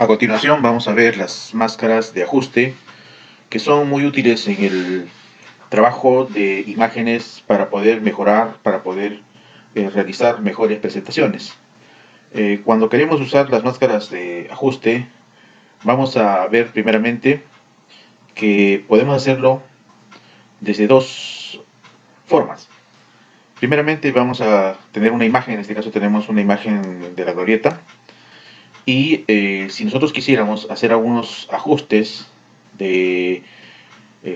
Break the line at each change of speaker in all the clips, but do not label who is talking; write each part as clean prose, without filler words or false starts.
A continuación vamos a ver las máscaras de ajuste que son muy útiles en el trabajo de imágenes para poder mejorar, para poder realizar mejores presentaciones. Cuando queremos usar las máscaras de ajuste, vamos a ver primeramente que podemos hacerlo desde dos formas. Primeramente vamos a tener una imagen, en este caso tenemos una imagen de la glorieta, y si nosotros quisiéramos hacer algunos ajustes de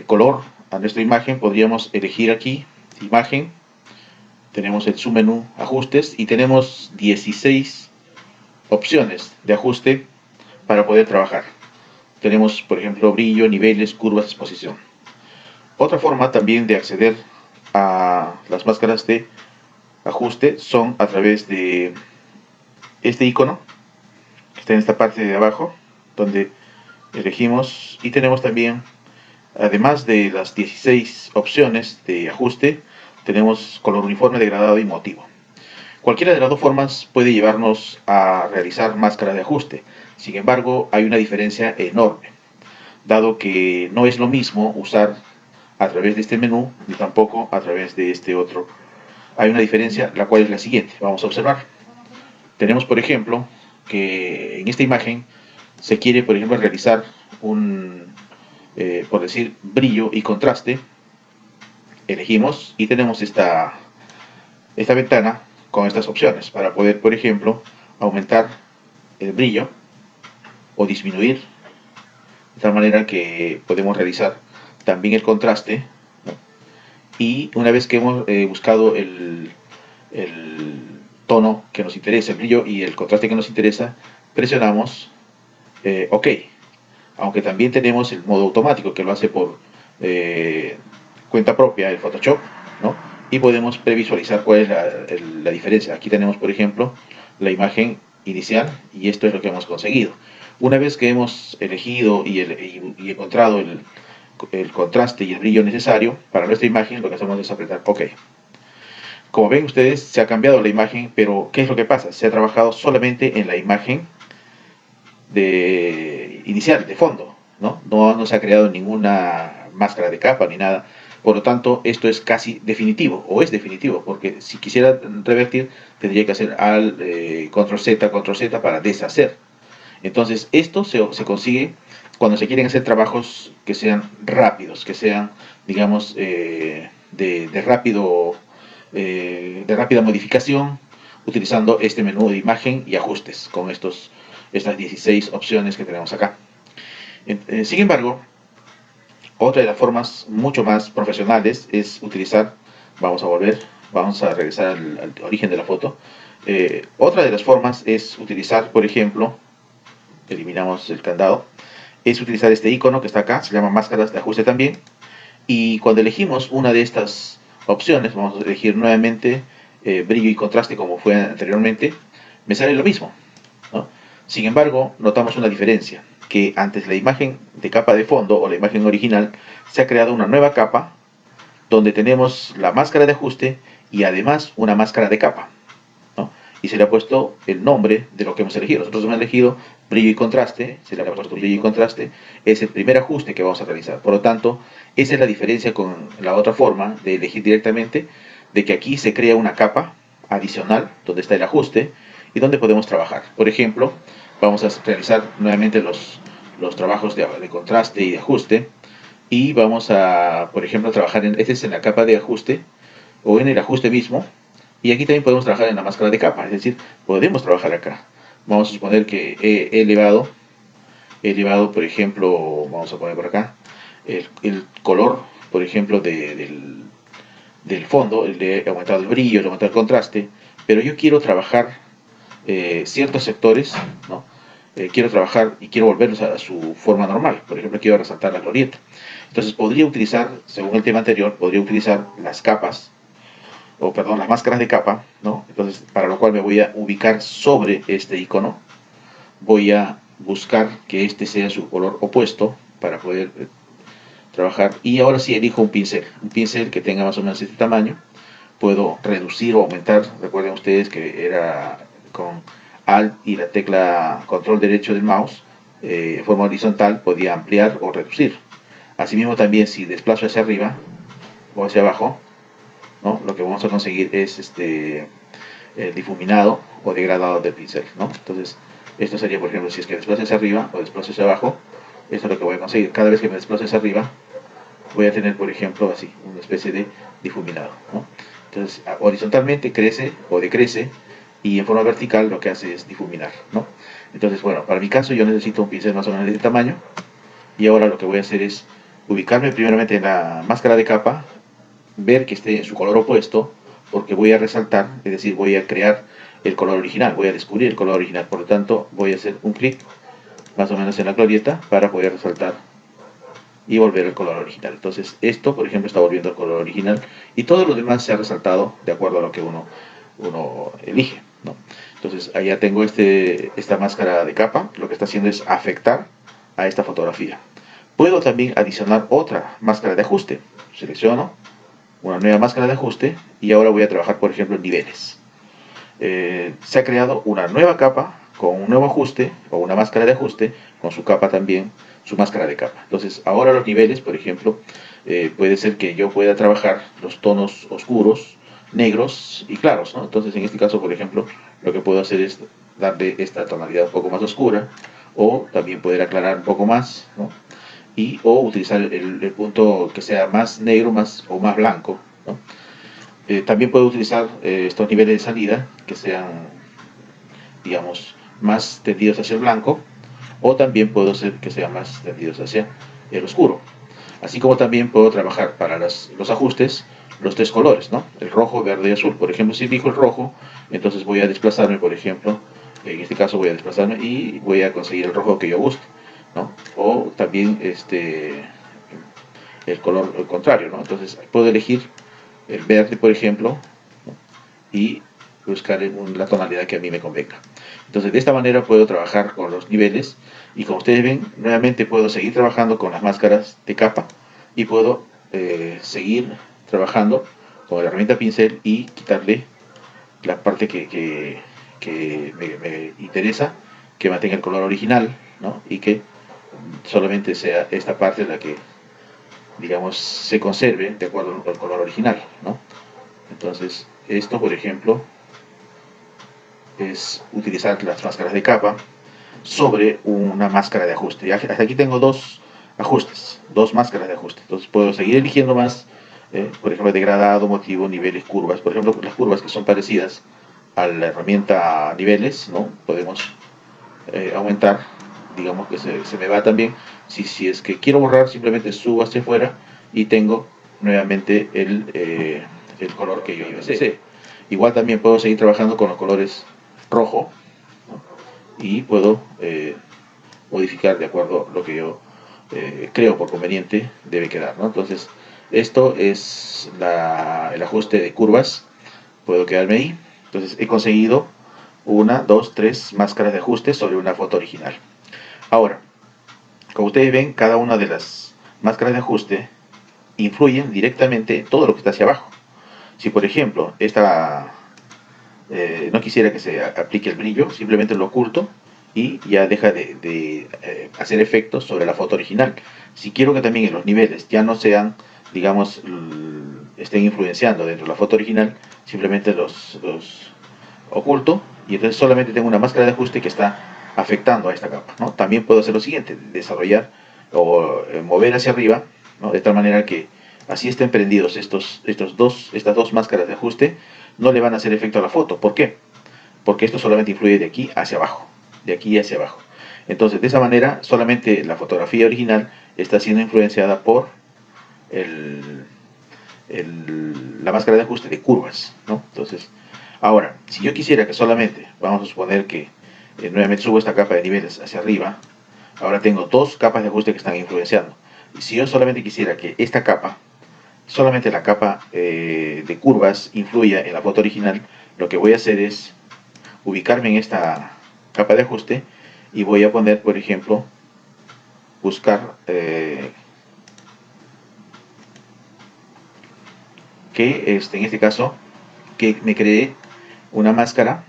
color a nuestra imagen, podríamos elegir aquí imagen, tenemos el submenú ajustes y tenemos 16 opciones de ajuste para poder trabajar. Tenemos, por ejemplo, brillo, niveles, curvas, exposición. Otra forma también de acceder a las máscaras de ajuste son a través de este icono que está en esta parte de abajo, donde elegimos, y tenemos también, además de las 16 opciones de ajuste, tenemos color uniforme, degradado y motivo. Cualquiera de las dos formas puede llevarnos a realizar máscaras de ajuste. Sin embargo, hay una diferencia enorme, dado que no es lo mismo usar a través de este menú ni tampoco a través de este otro. Hay una diferencia, la cual es la siguiente. Vamos a observar. Tenemos, por ejemplo, que en esta imagen se quiere, por ejemplo, realizar un, por decir, brillo y contraste. Elegimos y tenemos esta ventana con estas opciones para poder, por ejemplo, aumentar el brillo o disminuir, de tal manera que podemos realizar también el contraste, ¿no? Y una vez que hemos buscado el tono que nos interesa, el brillo y el contraste que nos interesa, presionamos OK. Aunque también tenemos el modo automático que lo hace por cuenta propia, el Photoshop, ¿no? Y podemos previsualizar cuál es la diferencia. Aquí tenemos, por ejemplo, la imagen inicial y esto es lo que hemos conseguido. Una vez que hemos elegido y encontrado el contraste y el brillo necesario para nuestra imagen, lo que hacemos es apretar OK. Como ven ustedes, se ha cambiado la imagen, pero ¿qué es lo que pasa? Se ha trabajado solamente en la imagen inicial, de fondo, ¿no? No se ha creado ninguna máscara de capa ni nada. Por lo tanto, esto es casi definitivo, o es definitivo, porque si quisiera revertir, tendría que hacer al control Z para deshacer. Entonces, esto se consigue cuando se quieren hacer trabajos que sean rápidos, que sean, digamos, de rápida modificación, utilizando este menú de imagen y ajustes con estas 16 opciones que tenemos acá. Sin embargo, otra de las formas mucho más profesionales es utilizar, vamos a regresar al origen de la foto. Otra de las formas es utilizar, por ejemplo, eliminamos el candado, es utilizar este icono que está acá, se llama máscaras de ajuste también, y cuando elegimos una de estas opciones, vamos a elegir nuevamente brillo y contraste como fue anteriormente, me sale lo mismo, ¿no? Sin embargo, notamos una diferencia, que antes la imagen de capa de fondo o la imagen original se ha creado una nueva capa donde tenemos la máscara de ajuste y además una máscara de capa, ¿no? Y se le ha puesto el nombre de lo que hemos elegido. Nosotros hemos elegido brillo y contraste, se le ha puesto brillo y contraste, es el primer ajuste que vamos a realizar. Por lo tanto, esa es la diferencia con la otra forma de elegir directamente, de que aquí se crea una capa adicional donde está el ajuste y donde podemos trabajar. Por ejemplo, vamos a realizar nuevamente los trabajos de contraste y de ajuste y vamos a, por ejemplo, trabajar este es en la capa de ajuste o en el ajuste mismo, y aquí también podemos trabajar en la máscara de capa, es decir, podemos trabajar acá. Vamos a suponer que he elevado, por ejemplo, vamos a poner por acá el color, por ejemplo, del fondo, le he aumentado el brillo, le he aumentado el contraste, pero yo quiero trabajar ciertos sectores, ¿no? Quiero trabajar y quiero volverlos a su forma normal. Por ejemplo, quiero resaltar la glorieta. Entonces podría utilizar, según el tema anterior, podría utilizar las capas, o perdón, las máscaras de capa, ¿no? Entonces, para lo cual me voy a ubicar sobre este icono, voy a buscar que este sea su color opuesto para poder trabajar, y ahora sí elijo un pincel que tenga más o menos este tamaño. Puedo reducir o aumentar, recuerden ustedes que era con Alt y la tecla control derecho del mouse, en forma horizontal podía ampliar o reducir. Asimismo también si desplazo hacia arriba o hacia abajo, ¿no? Lo que vamos a conseguir es el difuminado o degradado del pincel, ¿no? Entonces, esto sería, por ejemplo, si es que desplazo hacia arriba o desplazo hacia abajo, esto es lo que voy a conseguir. Cada vez que me desplazo hacia arriba, voy a tener, por ejemplo, así, una especie de difuminado, ¿no? Entonces, horizontalmente crece o decrece y en forma vertical lo que hace es difuminar, ¿no? Entonces, bueno, para mi caso yo necesito un pincel más o menos de este tamaño y ahora lo que voy a hacer es ubicarme primeramente en la máscara de capa, ver que esté en su color opuesto, porque voy a resaltar, es decir, voy a crear el color original, voy a descubrir el color original, por lo tanto voy a hacer un clic más o menos en la glorieta para poder resaltar y volver al color original. Entonces esto, por ejemplo, está volviendo al color original y todo lo demás se ha resaltado de acuerdo a lo que uno elige, ¿no? Entonces allá tengo esta máscara de capa, lo que está haciendo es afectar a esta fotografía. Puedo también adicionar otra máscara de ajuste. Selecciono una nueva máscara de ajuste y ahora voy a trabajar, por ejemplo, en niveles. Se ha creado una nueva capa con un nuevo ajuste o una máscara de ajuste con su capa también, su máscara de capa. Entonces ahora los niveles, por ejemplo, puede ser que yo pueda trabajar los tonos oscuros, negros y claros, ¿no? Entonces en este caso, por ejemplo, lo que puedo hacer es darle esta tonalidad un poco más oscura o también poder aclarar un poco más, ¿no? Y o utilizar el punto que sea más negro más o más blanco, ¿no? También puedo utilizar estos niveles de salida que sean, digamos, más tendidos hacia el blanco o también puedo hacer que sean más tendidos hacia el oscuro. Así como también puedo trabajar para los ajustes los tres colores, ¿no? El rojo, verde y azul. Por ejemplo, si elijo el rojo, entonces voy a desplazarme, por ejemplo, en este caso voy a desplazarme y voy a conseguir el rojo que yo guste, ¿no? O también el color el contrario, ¿no? Entonces puedo elegir el verde, por ejemplo, ¿no? Y buscar la tonalidad que a mí me convenga. Entonces de esta manera puedo trabajar con los niveles y como ustedes ven, nuevamente puedo seguir trabajando con las máscaras de capa y puedo seguir trabajando con la herramienta pincel y quitarle la parte que me interesa, que mantenga el color original, ¿no? Y que solamente sea esta parte la que, digamos, se conserve de acuerdo al color original, ¿no? Entonces, esto, por ejemplo, es utilizar las máscaras de capa sobre una máscara de ajuste. Hasta aquí tengo dos ajustes, dos máscaras de ajuste. Entonces puedo seguir eligiendo más, por ejemplo, degradado, motivo, niveles, curvas. Por ejemplo, las curvas que son parecidas a la herramienta niveles, ¿no? Podemos aumentar, digamos que se me va también. Si es que quiero borrar, simplemente subo hacia afuera y tengo nuevamente el color que yo desee. Igual también puedo seguir trabajando con los colores rojo, ¿no? Y puedo modificar de acuerdo a lo que yo creo por conveniente debe quedar, ¿no? Entonces, esto es el ajuste de curvas. Puedo quedarme ahí. Entonces, he conseguido una, dos, tres máscaras de ajuste sobre una foto original. Ahora, como ustedes ven, cada una de las máscaras de ajuste influyen directamente en todo lo que está hacia abajo. Si, por ejemplo, esta no quisiera que se aplique el brillo, simplemente lo oculto y ya deja de hacer efectos sobre la foto original. Si quiero que también en los niveles ya no sean, digamos, estén influenciando dentro de la foto original, simplemente los oculto y entonces solamente tengo una máscara de ajuste que está afectando a esta capa, ¿no? También puedo hacer lo siguiente, desarrollar o mover hacia arriba, ¿no? De tal manera que así estén prendidos estas dos máscaras de ajuste, no le van a hacer efecto a la foto. ¿Por qué? Porque esto solamente influye de aquí hacia abajo, de aquí hacia abajo. Entonces, de esa manera, solamente la fotografía original está siendo influenciada por el, la máscara de ajuste de curvas, ¿no? Entonces, ahora, si yo quisiera que solamente, vamos a suponer que nuevamente subo esta capa de niveles hacia arriba, ahora tengo dos capas de ajuste que están influenciando. Y si yo solamente quisiera que esta capa, solamente la capa de curvas influya en la foto original, lo que voy a hacer es ubicarme en esta capa de ajuste y voy a poner, por ejemplo, buscar que en este caso que me cree una máscara,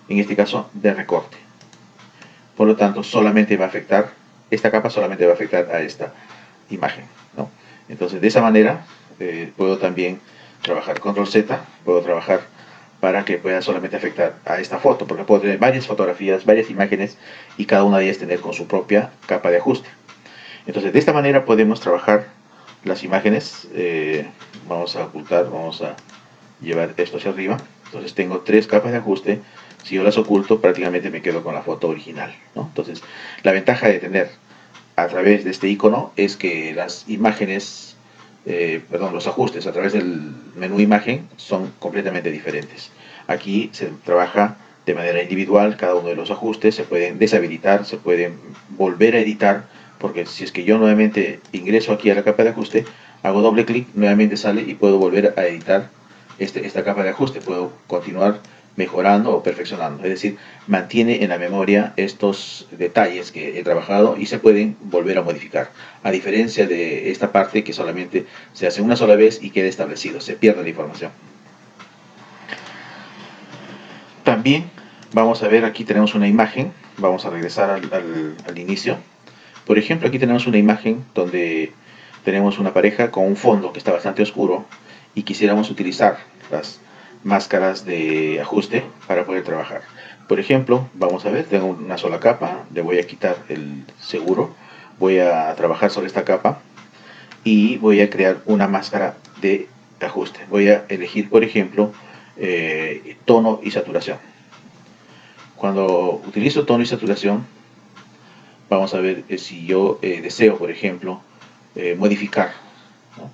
en este caso de recorte. Por lo tanto, solamente va a afectar, esta capa solamente va a afectar a esta imagen, ¿no? Entonces, de esa manera, puedo también trabajar control Z, puedo trabajar para que pueda solamente afectar a esta foto, porque puedo tener varias fotografías, varias imágenes, y cada una de ellas tener con su propia capa de ajuste. Entonces, de esta manera podemos trabajar las imágenes. Vamos a ocultar, vamos a llevar esto hacia arriba. Entonces tengo tres capas de ajuste. Si yo las oculto, prácticamente me quedo con la foto original, ¿no? Entonces, la ventaja de tener a través de este icono es que las imágenes, los ajustes a través del menú imagen son completamente diferentes. Aquí se trabaja de manera individual cada uno de los ajustes, se pueden deshabilitar, se pueden volver a editar, porque si es que yo nuevamente ingreso aquí a la capa de ajuste, hago doble clic, nuevamente sale y puedo volver a editar esta capa de ajuste, puedo continuar mejorando o perfeccionando, es decir, mantiene en la memoria estos detalles que he trabajado y se pueden volver a modificar, a diferencia de esta parte que solamente se hace una sola vez y queda establecido, se pierde la información. También vamos a ver, aquí tenemos una imagen, vamos a regresar al inicio. Por ejemplo, aquí tenemos una imagen donde tenemos una pareja con un fondo que está bastante oscuro y quisiéramos utilizar las máscaras de ajuste para poder trabajar. Por ejemplo, vamos a ver, tengo una sola capa, le voy a quitar el seguro, voy a trabajar sobre esta capa y voy a crear una máscara de ajuste. Voy a elegir, por ejemplo, tono y saturación. Cuando utilizo tono y saturación, vamos a ver si yo deseo, por ejemplo, modificar, ¿no?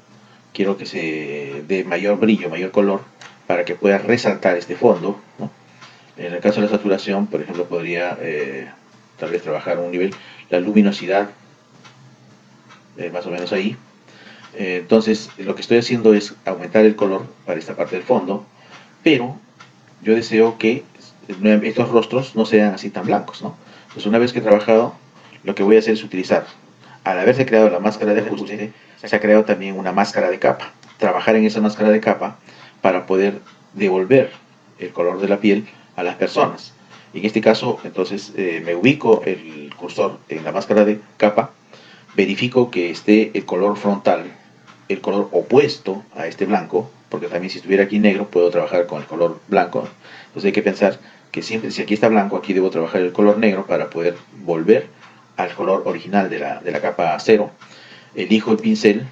Quiero que se dé mayor brillo, mayor color, para que pueda resaltar este fondo, ¿no? En el caso de la saturación, por ejemplo, podría tal vez trabajar un nivel, la luminosidad, más o menos ahí. Entonces, lo que estoy haciendo es aumentar el color para esta parte del fondo, pero yo deseo que estos rostros no sean así tan blancos, ¿no? Entonces, una vez que he trabajado, lo que voy a hacer es utilizar, al haberse creado la máscara de ajuste, se ha creado también una máscara de capa. Trabajar en esa máscara de capa para poder devolver el color de la piel a las personas. En este caso, entonces, me ubico el cursor en la máscara de capa, verifico que esté el color frontal, el color opuesto a este blanco, porque también si estuviera aquí negro puedo trabajar con el color blanco. Entonces hay que pensar que siempre, si aquí está blanco, aquí debo trabajar el color negro para poder volver al color original de la capa 0. Elijo el pincel,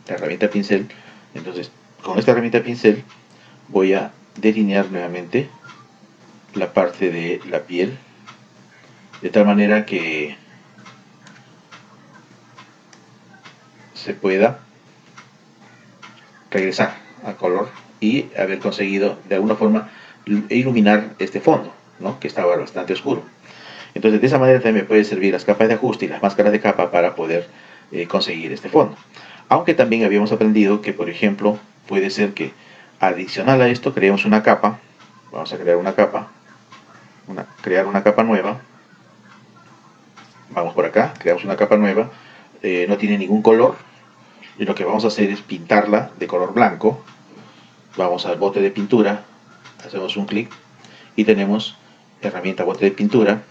la herramienta pincel. Entonces, con esta herramienta pincel voy a delinear nuevamente la parte de la piel, de tal manera que se pueda regresar al color y haber conseguido de alguna forma iluminar este fondo, ¿no? Que estaba bastante oscuro. Entonces, de esa manera también me puede servir las capas de ajuste y las máscaras de capa para poder conseguir este fondo. Aunque también habíamos aprendido que, por ejemplo, puede ser que adicional a esto creemos una capa. Vamos a crear una capa, crear una capa nueva. Vamos por acá, creamos una capa nueva. No tiene ningún color y lo que vamos a hacer es pintarla de color blanco. Vamos al bote de pintura, hacemos un clic y tenemos herramienta bote de pintura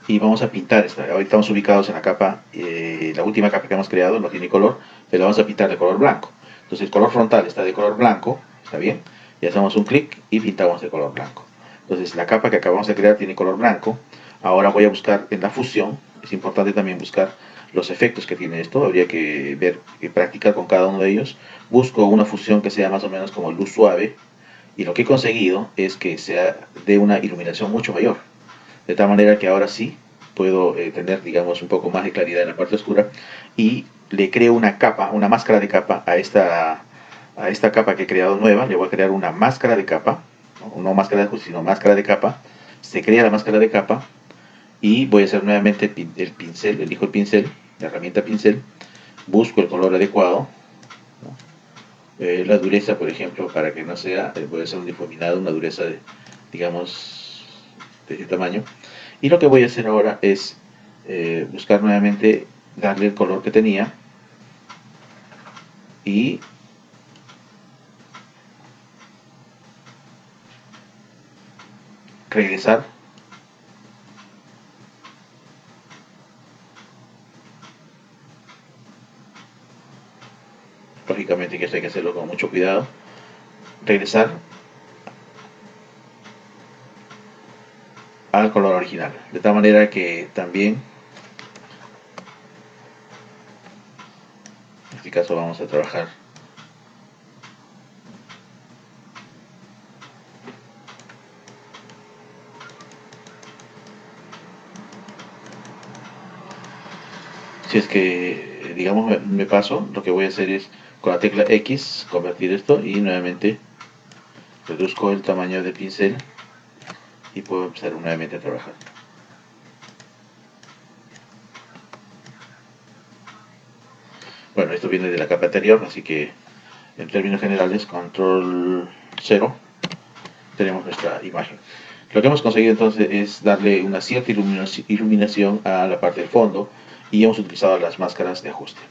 y vamos a pintar esta. Ahorita estamos ubicados en la capa, la última capa que hemos creado no tiene color, pero la vamos a pintar de color blanco. Entonces el color frontal está de color blanco, está bien, y hacemos un clic y pintamos de color blanco. Entonces la capa que acabamos de crear tiene color blanco. Ahora voy a buscar en la fusión, es importante también buscar los efectos que tiene esto, habría que ver y practicar con cada uno de ellos. Busco una fusión que sea más o menos como luz suave y lo que he conseguido es que sea de una iluminación mucho mayor, de tal manera que ahora sí puedo tener, digamos, un poco más de claridad en la parte oscura y le creo una capa, una máscara de capa a esta capa que he creado nueva. Le voy a crear una máscara de capa, no máscara de ajuste, sino máscara de capa. Se crea la máscara de capa y voy a hacer nuevamente el pincel, elijo el pincel, la herramienta pincel, busco el color adecuado, ¿no? La dureza, por ejemplo, para que no sea, puede ser un difuminado, una dureza de, digamos, de ese tamaño. Y lo que voy a hacer ahora es buscar nuevamente, darle el color que tenía y regresar que esto hay que hacerlo con mucho cuidado. Regresar al color original, de tal manera que también, en este caso vamos a trabajar si es que digamos me paso, lo que voy a hacer es con la tecla X convertir esto y nuevamente reduzco el tamaño del pincel y puedo empezar nuevamente a trabajar. Bueno, esto viene de la capa anterior, así que en términos generales, control 0, tenemos nuestra imagen. Lo que hemos conseguido entonces es darle una cierta iluminación a la parte del fondo y hemos utilizado las máscaras de ajuste.